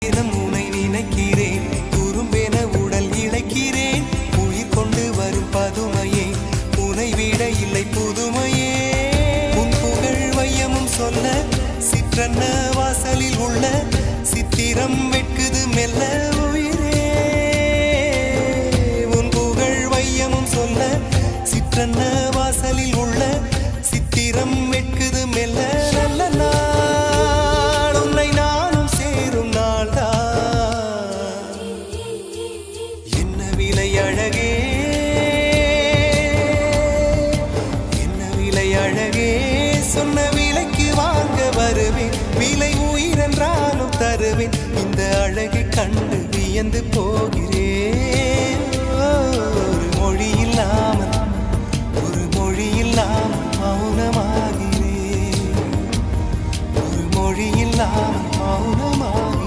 தினம் உனை நினைக்கிறேன் துரும்பென உடல் இழைக்கிறேன் உயிர் கொண்டு வரும் பதுமையே உனை விட இல்லை புதுமையே உன் புகழ் வையமும் சொல்ல சிற்றன்ன வாசலில் உள்ள சித்திரம் வெட்குது மெல்ல உயிரே உன் புகழ் வையமும் சொல்ல சிற்றன்ன வாசலில் உள்ள சித்திரம் வெட்குது மெல்ல நல்ல நாள் உன்னை நானும் சேரும் நாள்தான் என்ன விலை அழகே என்ன விலை அழகே சொன்ன விலைக்கு வாங்க வருவேன் விலை உயிரென்றாலும் தருவேன் இந்த அழகை கண்டு வியந்து போகிறேன்